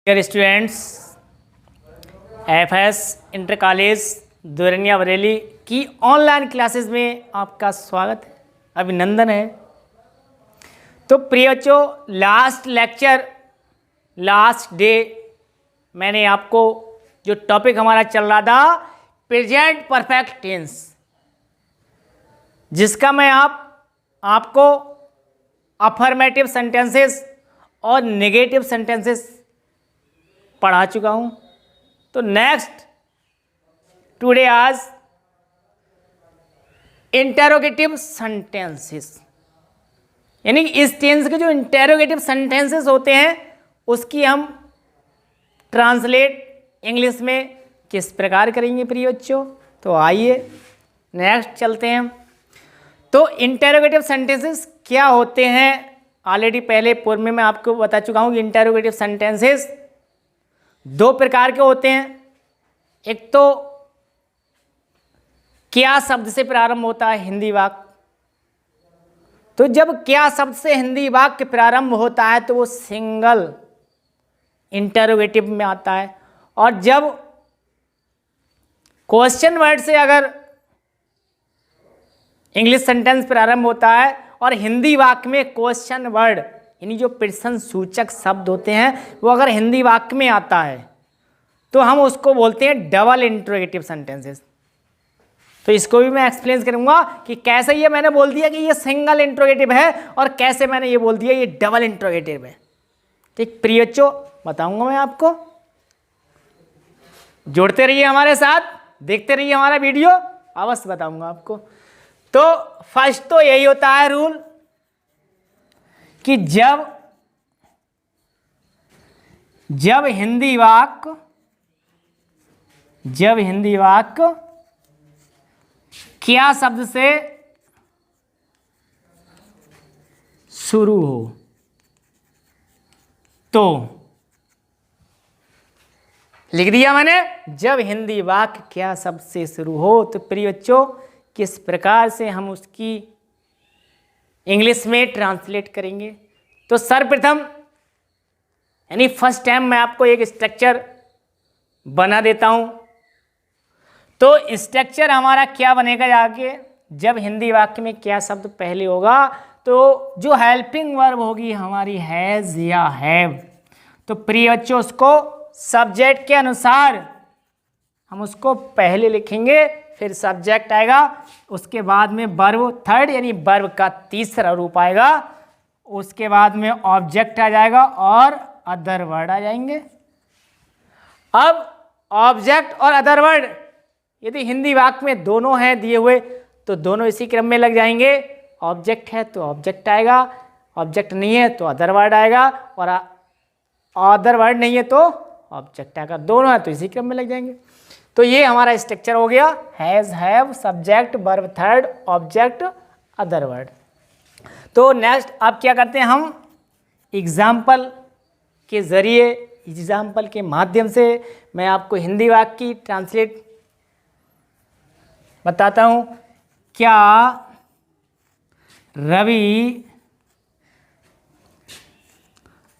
Dear students, FS inter college Dorania Bareilly की online classes में आपका स्वागत है, अभिनंदन है। तो प्रिय बच्चों, लास्ट लेक्चर लास्ट डे मैंने आपको जो टॉपिक हमारा चल रहा था प्रेजेंट परफेक्ट टेंस, जिसका मैं आपको अफर्मेटिव सेंटेंसेस और नेगेटिव सेंटेंसेस पढ़ा चुका हूं। तो नेक्स्ट टुडे आज इंटेरोगेटिव सेंटेंसेस, यानी इस टेंस के जो इंटेरोगेटिव सेंटेंसेस होते हैं उसकी हम ट्रांसलेट इंग्लिश में किस प्रकार करेंगे प्रिय बच्चों। तो आइए नेक्स्ट चलते हैं। तो इंटेरोगेटिव सेंटेंसेस क्या होते हैं, ऑलरेडी पहले पूर्व में मैं आपको बता चुका हूं कि इंटेरोगेटिव सेंटेंसेस दो प्रकार के होते हैं। एक तो क्या शब्द से प्रारंभ होता है हिंदी वाक्य। तो जब क्या शब्द से हिंदी वाक्य प्रारंभ होता है तो वो सिंगल इंटेरोगेटिव में आता है, और जब क्वेश्चन वर्ड से अगर इंग्लिश सेंटेंस प्रारंभ होता है और हिंदी वाक्य में क्वेश्चन वर्ड यानी जो प्रश्न सूचक शब्द होते हैं वो अगर हिंदी वाक्य में आता है तो हम उसको बोलते हैं डबल इंट्रोगेटिव सेंटेंसेस। तो इसको भी मैं एक्सप्लेन करूंगा कि कैसे ये मैंने बोल दिया कि ये सिंगल इंट्रोगेटिव है और कैसे मैंने ये बोल दिया ये डबल इंट्रोगेटिव है। ठीक प्रिय बच्चों, बताऊंगा मैं आपको, जुड़ते रहिए हमारे साथ, देखते रहिए हमारा वीडियो, अवश्य बताऊंगा आपको। तो फर्स्ट तो यही होता है रूल कि जब हिंदी वाक्य क्या शब्द से शुरू हो तो लिख दिया मैंने, जब हिंदी वाक्य क्या शब्द से शुरू हो। तो प्रिय बच्चों, किस प्रकार से हम उसकी इंग्लिश में ट्रांसलेट करेंगे। तो सर्वप्रथम यानी फर्स्ट टाइम मैं आपको एक स्ट्रक्चर बना देता हूं। तो स्ट्रक्चर हमारा क्या बनेगा जाके, जब हिंदी वाक्य में क्या शब्द पहले होगा तो जो हेल्पिंग वर्ब होगी हमारी हैज या हैव। तो प्रिय बच्चों, उसको सब्जेक्ट के अनुसार हम उसको पहले लिखेंगे, फिर सब्जेक्ट आएगा, उसके बाद में वर्ब थर्ड यानी वर्ब का तीसरा रूप आएगा, उसके बाद में ऑब्जेक्ट आ जाएगा और अदर वर्ड आ जाएंगे। अब ऑब्जेक्ट और अदर वर्ड यदि हिंदी वाक्य में दोनों हैं दिए हुए तो दोनों इसी क्रम में लग जाएंगे। ऑब्जेक्ट है तो ऑब्जेक्ट आएगा, ऑब्जेक्ट नहीं है तो अदर वर्ड आएगा, और अदर वर्ड नहीं है तो ऑब्जेक्ट आएगा। दोनों है तो इसी क्रम में लग जाएंगे। तो ये हमारा स्ट्रक्चर हो गया, has have subject verb third object other word. तो नेक्स्ट अब क्या करते हैं, हम एग्जाम्पल के जरिए, एग्जाम्पल के माध्यम से मैं आपको हिंदी वाक्य की ट्रांसलेट बताता हूं। क्या रवि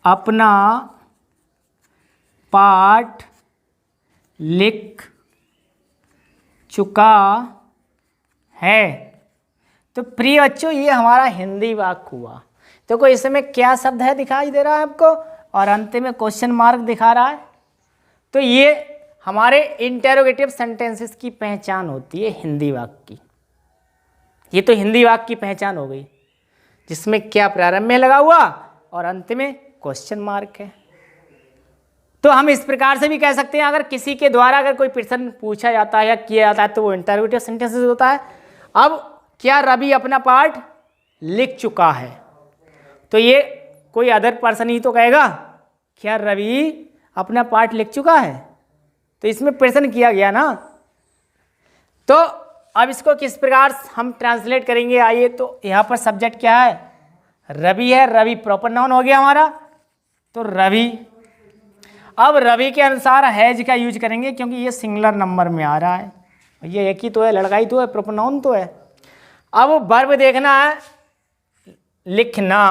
अपना पाठ लिख चुका है। तो प्रिय बच्चों, ये हमारा हिंदी वाक्य हुआ। तो कोई इसमें क्या शब्द है दिखाई दे रहा है आपको, और अंत में क्वेश्चन मार्क दिखा रहा है। तो ये हमारे इंटेरोगेटिव सेंटेंसेस की पहचान होती है हिंदी वाक्य की। ये तो हिंदी वाक्य की पहचान हो गई, जिसमें क्या प्रारंभ में लगा हुआ और अंत में क्वेश्चन मार्क है। तो हम इस प्रकार से भी कह सकते हैं, अगर किसी के द्वारा अगर कोई प्रश्न पूछा जाता है या किया जाता है तो वो इंटेरोगेटिव सेंटेंसेस होता है। अब क्या रवि अपना पाठ लिख चुका है, तो ये कोई अदर पर्सन ही तो कहेगा, क्या रवि अपना पाठ लिख चुका है, तो इसमें प्रश्न किया गया ना। तो अब इसको किस प्रकार हम ट्रांसलेट करेंगे, आइए। तो यहाँ पर सब्जेक्ट क्या है, रवि है, रवि प्रॉपर नाउन हो गया हमारा, तो रवि। अब रवि के अनुसार हैज का यूज करेंगे क्योंकि ये सिंगुलर नंबर में आ रहा है, ये एक ही तो है, लड़का ही तो है, प्रॉपर नाउन तो है। अब वर्ब देखना है, लिखना,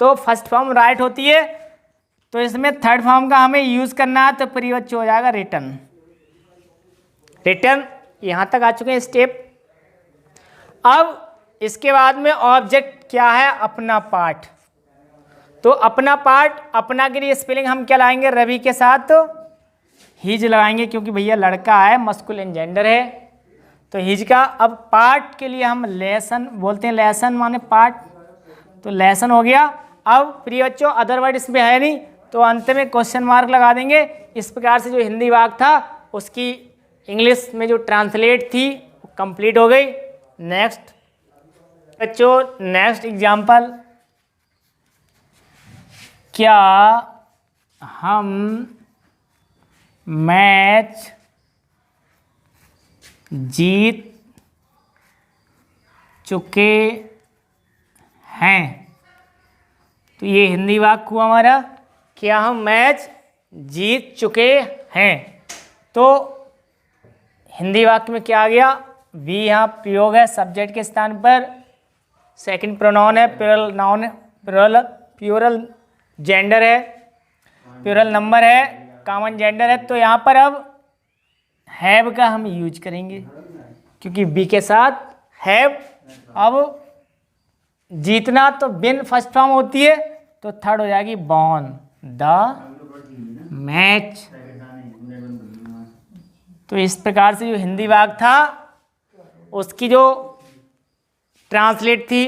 तो फर्स्ट फॉर्म राइट होती है तो इसमें थर्ड फॉर्म का हमें यूज करना है, तो प्रिय बच्चों हो जाएगा रिटर्न। रिटर्न यहां तक आ चुके हैं स्टेप। अब इसके बाद में ऑब्जेक्ट क्या है, अपना पार्ट। तो अपना पार्ट, अपना के लिए स्पेलिंग हम क्या लाएंगे, रवि के साथ हिज लगाएंगे, क्योंकि भैया लड़का है, मस्कुलिन जेंडर है, तो हिज का। अब पार्ट के लिए हम लेसन बोलते हैं, लेसन माने पार्ट, तो लेसन हो गया। अब प्रिय बच्चों अदर वर्ड इसमें है नहीं, तो अंत में क्वेश्चन मार्क लगा देंगे। इस प्रकार से जो हिंदी वाक्य था उसकी इंग्लिश में जो ट्रांसलेट थी वो कंप्लीट हो गई। नेक्स्ट बच्चों, नेक्स्ट एग्जाम्पल, क्या हम मैच जीत चुके हैं? तो ये हिंदी वाक्य हुआ हमारा, क्या हम मैच जीत चुके हैं। तो हिंदी वाक्य में क्या आ गया, वी यहाँ प्रयोग है सब्जेक्ट के स्थान पर, सेकंड प्रोनाउन है, प्लूरल नाउन है, प्लूरल जेंडर है, प्लूरल नंबर है, कॉमन जेंडर है। तो यहाँ पर अब हैव का हम यूज करेंगे, क्योंकि बी के साथ हैव। अब जीतना तो बिन फर्स्ट फॉर्म होती है, तो थर्ड हो जाएगी बॉर्न द मैच। तो इस प्रकार से जो हिंदी वाक्य था उसकी जो ट्रांसलेट थी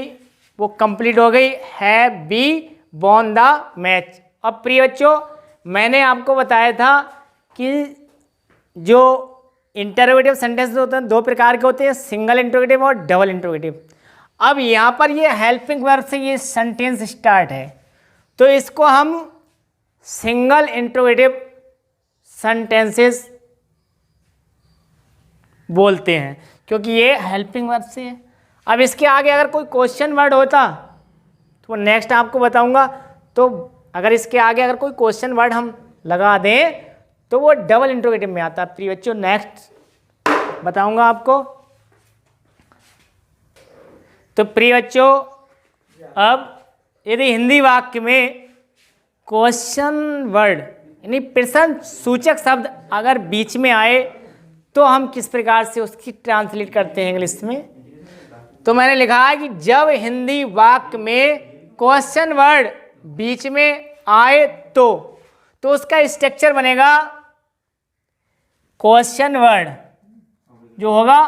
वो कंप्लीट हो गई, have be born the match. अब प्रिय बच्चों मैंने आपको बताया था कि जो इंटरोगेटिव सेंटेंस होते हैं दो प्रकार के होते हैं, सिंगल इंटरोगेटिव और डबल इंटरोगेटिव। अब यहाँ पर ये हेल्पिंग वर्ब से ये सेंटेंस स्टार्ट है, तो इसको हम सिंगल इंटरोगेटिव सेंटेंसेस बोलते हैं, क्योंकि ये हेल्पिंग वर्ब से है। अब इसके आगे अगर कोई क्वेश्चन वर्ड होता तो नेक्स्ट आपको बताऊंगा। तो अगर इसके आगे अगर कोई क्वेश्चन वर्ड हम लगा दें तो वो डबल इंटरोगेटिव में आता है। प्रिय बच्चों नेक्स्ट बताऊंगा आपको। तो प्रिय बच्चों अब यदि हिंदी वाक्य में क्वेश्चन वर्ड यानी प्रश्न सूचक शब्द अगर बीच में आए तो हम किस प्रकार से उसकी ट्रांसलेट करते हैं इंग्लिश में। तो मैंने लिखा है कि जब हिंदी वाक्य में क्वेश्चन वर्ड बीच में आए तो उसका स्ट्रक्चर बनेगा, क्वेश्चन वर्ड जो होगा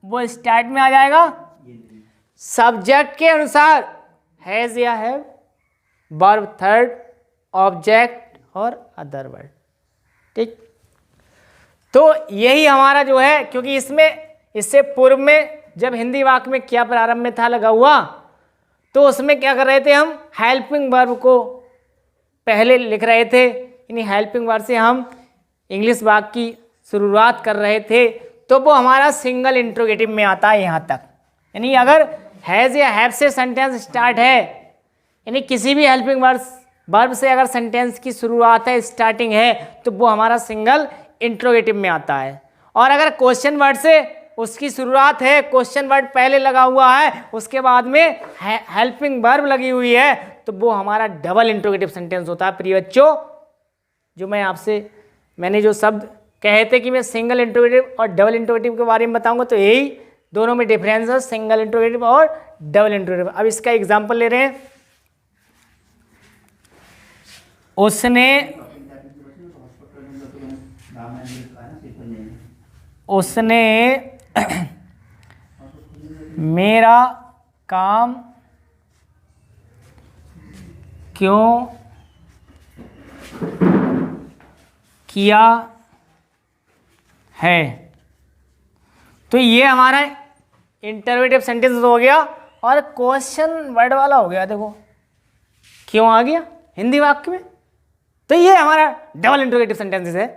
वो स्टार्ट में आ जाएगा सब्जेक्ट के अनुसार, हैज या हैव, वर्ब थर्ड, ऑब्जेक्ट और अदर वर्ड। ठीक, तो यही हमारा जो है, क्योंकि इसमें इससे पूर्व में जब हिंदी वाक्य में क्या प्रारंभ में था लगा हुआ, तो उसमें क्या कर रहे थे हम हेल्पिंग वर्ब को पहले लिख रहे थे, यानी हेल्पिंग वर्ब से हम इंग्लिश वाक्य की शुरुआत कर रहे थे, तो वो हमारा सिंगल इंट्रोगेटिव में आता है यहाँ तक। यानी अगर हैज़ या हैव से सेंटेंस स्टार्ट है, यानी किसी भी हेल्पिंग वर्ब से अगर सेंटेंस की शुरुआत है, स्टार्टिंग है, तो वो हमारा सिंगल इंट्रोगेटिव में आता है। और अगर क्वेश्चन वर्ड से उसकी शुरुआत है, क्वेश्चन वर्ड पहले लगा हुआ है, उसके बाद में हेल्पिंग वर्ब लगी हुई है, तो वो हमारा डबल इंट्रोगेटिव सेंटेंस होता है। प्रिय बच्चों जो मैंने जो शब्द कहे थे कि मैं सिंगल इंट्रोगेटिव और डबल इंट्रोगेटिव के बारे में बताऊंगा, तो यही दोनों में डिफरेंस है, सिंगल इंट्रोगेटिव और डबल इंट्रोगेटिव। अब इसका एग्जांपल ले रहे हैं। उसने मेरा काम क्यों किया है। तो ये हमारा इंटरोगेटिव सेंटेंस हो गया और क्वेश्चन वर्ड वाला हो गया। देखो क्यों आ गया हिंदी वाक्य में, तो ये हमारा डबल इंटरोगेटिव सेंटेंसेस है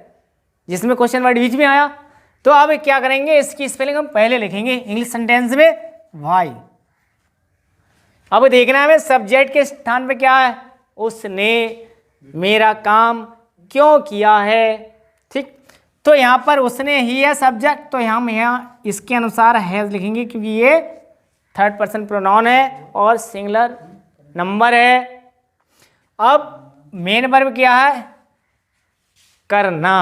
जिसमें क्वेश्चन वर्ड बीच में आया। तो अब क्या करेंगे, इसकी स्पेलिंग हम पहले लिखेंगे इंग्लिश सेंटेंस में वाई। अब देखना है सब्जेक्ट के स्थान पे क्या है, उसने मेरा काम क्यों किया है। ठीक, तो यहाँ पर उसने ही है सब्जेक्ट, तो हम यहाँ इसके अनुसार हैज लिखेंगे, क्योंकि ये थर्ड पर्सन प्रोनाउन है और सिंगुलर नंबर है। अब मेन वर्ब क्या है? करना।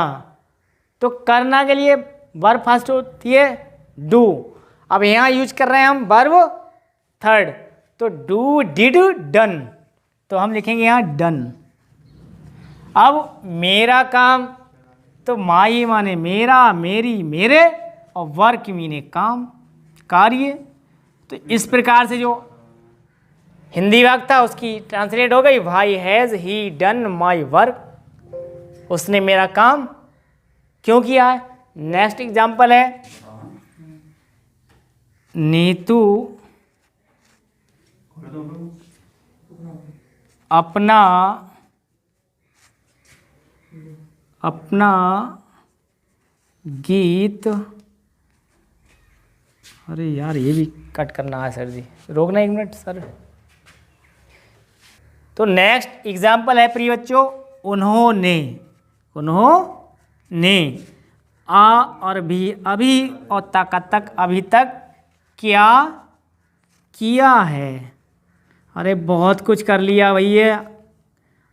तो करना के लिए वर्ब फर्स्ट होती है डू। अब यहाँ यूज कर रहे हैं हम वर्ब थर्ड, तो डू, डिड, डन, तो हम लिखेंगे यहाँ डन। अब मेरा काम, तो माई माने मेरा, मेरी, मेरे, और वर्क मीने काम, कार्य। तो इस प्रकार से जो हिंदी वाक्य था उसकी ट्रांसलेट हो गई, भाई has he done my work, उसने मेरा काम क्यों किया है। नेक्स्ट एग्जाम्पल है, नीतू अपना गीत, अरे यार ये भी कट करना है सर जी, रोकना एक मिनट सर। तो नेक्स्ट एग्जाम्पल है प्रिय बच्चों, उन्होंने आ और भी अभी और तक अभी तक क्या किया है। अरे बहुत कुछ कर लिया भैया,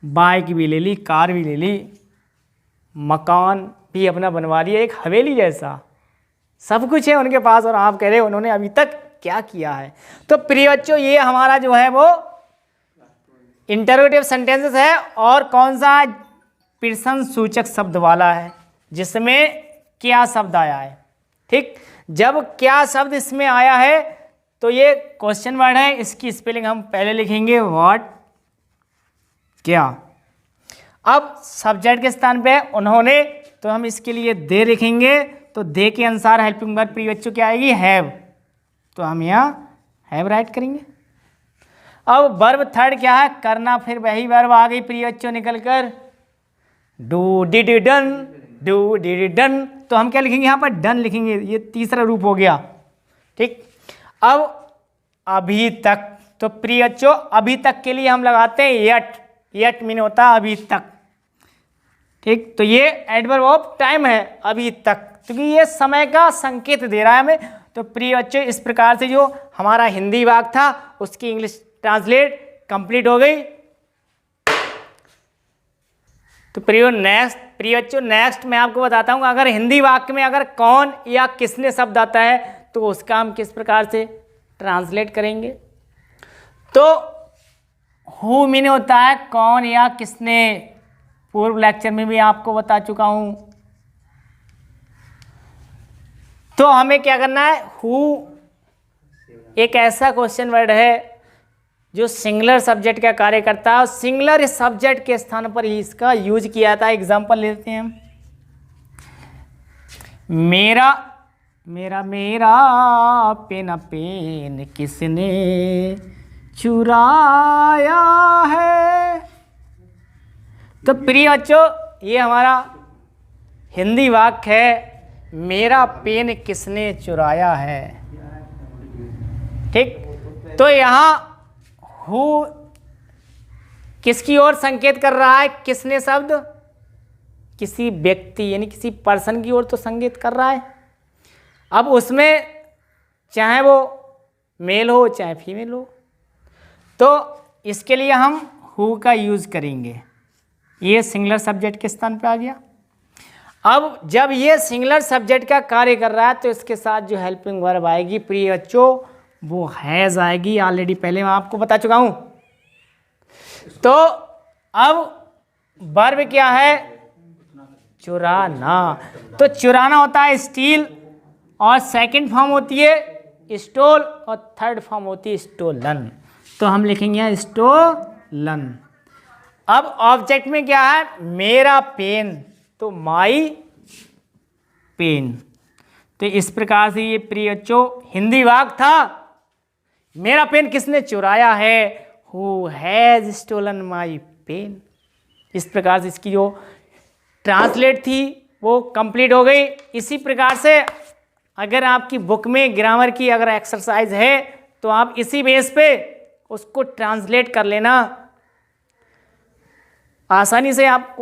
बाइक भी ले ली, कार भी ले ली, मकान भी अपना बनवा लिया, एक हवेली जैसा सब कुछ है उनके पास, और आप कह रहे हो उन्होंने अभी तक क्या किया है। तो प्रिय बच्चों ये हमारा जो है वो इंटरोगेटिव सेंटेंसेस है, और कौन सा प्रश्न सूचक शब्द वाला है, जिसमें क्या शब्द आया है। ठीक, जब क्या शब्द इसमें आया है तो ये क्वेश्चन वर्ड है, इसकी स्पेलिंग हम पहले लिखेंगे व्हाट, क्या। अब सब्जेक्ट के स्थान पे उन्होंने, तो हम इसके लिए दे लिखेंगे, तो दे के अनुसार हेल्पिंग वर्ब प्रिय बच्चों क्या आएगी, हैव, तो हम यहाँ हैव राइट करेंगे। अब वर्ब थर्ड क्या है, करना, फिर वही वर्ब आ गई प्रिय बच्चों निकल कर, do, did, done, do, did, done, तो हम क्या लिखेंगे यहाँ पर, डन लिखेंगे, ये तीसरा रूप हो गया। ठीक, अब अभी तक, तो प्रिय बच्चों अभी तक के लिए हम लगाते हैं यट मीन होता है अभी तक। ठीक, तो ये एडवर्ब ऑफ टाइम है, अभी तक, क्योंकि ये समय का संकेत दे रहा है हमें। तो प्रिय बच्चों इस प्रकार से जो हमारा हिंदी वाक्य था उसकी इंग्लिश ट्रांसलेट कंप्लीट हो गई। तो प्रिय बच्चों नेक्स्ट मैं आपको बताता हूँ, अगर हिंदी वाक्य में अगर कौन या किसने शब्द आता है तो उसका हम किस प्रकार से ट्रांसलेट करेंगे। तो हु मीन होता है कौन या किसने, पूर्व लेक्चर में भी आपको बता चुका हूं। तो हमें क्या करना है, हु एक ऐसा क्वेश्चन वर्ड है जो सिंगुलर सब्जेक्ट का कार्य करता है, और सिंगुलर सब्जेक्ट के स्थान पर ही इसका यूज किया था। एग्जांपल लेते हैं हम, मेरा पेन किसने चुराया है। तो प्रिय बच्चों ये हमारा हिंदी वाक्य है, मेरा पेन किसने चुराया है। ठीक, तो यहाँ हु किसकी ओर संकेत कर रहा है, किसने शब्द किसी व्यक्ति यानी किसी पर्सन की ओर तो संकेत कर रहा है। अब उसमें चाहे वो मेल हो चाहे फीमेल हो, तो इसके लिए हम हु का यूज करेंगे। ये सिंगुलर सब्जेक्ट के स्थान पे आ गया। अब जब ये सिंगुलर सब्जेक्ट का कार्य कर रहा है तो इसके साथ जो हेल्पिंग वर्ब आएगी प्रिय बच्चों वो हैज आएगी। ऑलरेडी पहले मैं आपको बता चुका हूं। तो अब वर्ब क्या है, चुराना। तो चुराना होता है स्टील, और सेकंड फॉर्म होती है स्टोल, और थर्ड फॉर्म होती है स्टोलन। तो हम लिखेंगे यहाँ स्टोलन। अब ऑब्जेक्ट में क्या है, मेरा पेन, तो माई पेन। तो इस प्रकार से ये प्रिय बच्चों हिंदी वाक्य था, मेरा पेन किसने चुराया है, who has stolen my pen. इस प्रकार से इसकी जो ट्रांसलेट थी वो कंप्लीट हो गई। इसी प्रकार से अगर आपकी बुक में ग्रामर की अगर एक्सरसाइज है तो आप इसी बेस पे उसको ट्रांसलेट कर लेना, आसानी से आप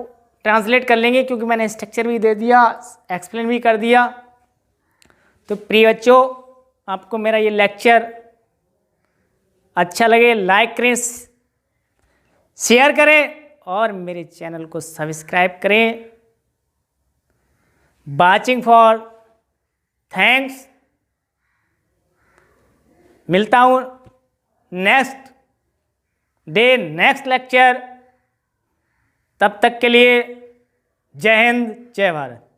ट्रांसलेट कर लेंगे, क्योंकि मैंने स्ट्रक्चर भी दे दिया, एक्सप्लेन भी कर दिया। तो प्रिय बच्चों आपको मेरा ये लेक्चर अच्छा लगे लाइक करें, शेयर करें, और मेरे चैनल को सब्सक्राइब करें। Watching for thanks. मिलता हूँ नेक्स्ट डे नेक्स्ट लेक्चर। तब तक के लिए जय हिंद जय भारत।